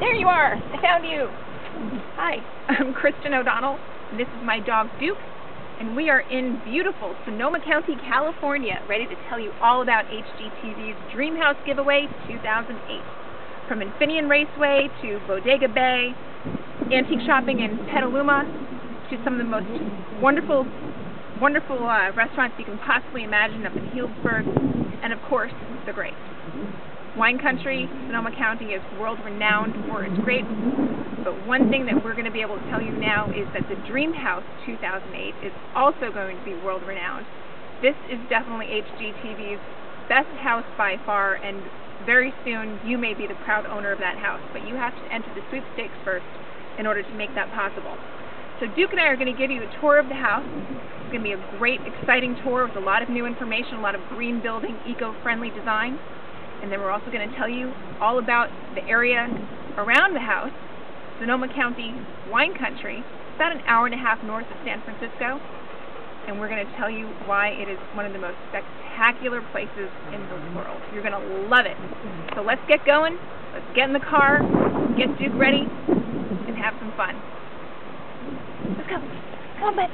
There you are! I found you! Hi, I'm Kristen O'Donnell, and this is my dog Duke, and we are in beautiful Sonoma County, California, ready to tell you all about HGTV's Dream House Giveaway 2008. From Infineon Raceway to Bodega Bay, antique shopping in Petaluma, to some of the most wonderful restaurants you can possibly imagine up in Healdsburg, and of course, the grapes. Wine country, Sonoma County is world-renowned for its grapes, but one thing that we're going to be able to tell you now is that the Dream House 2008 is also going to be world-renowned. This is definitely HGTV's best house by far, and very soon you may be the proud owner of that house, but you have to enter the sweepstakes first in order to make that possible. So Duke and I are going to give you a tour of the house. It's going to be a great, exciting tour with a lot of new information, a lot of green building, eco-friendly design. And then we're also going to tell you all about the area around the house, Sonoma County wine country, about an hour and a half north of San Francisco. And we're going to tell you why it is one of the most spectacular places in the world. You're going to love it. So let's get going. Let's get in the car, get Duke ready, and have some fun. Let's go. Come on, bud.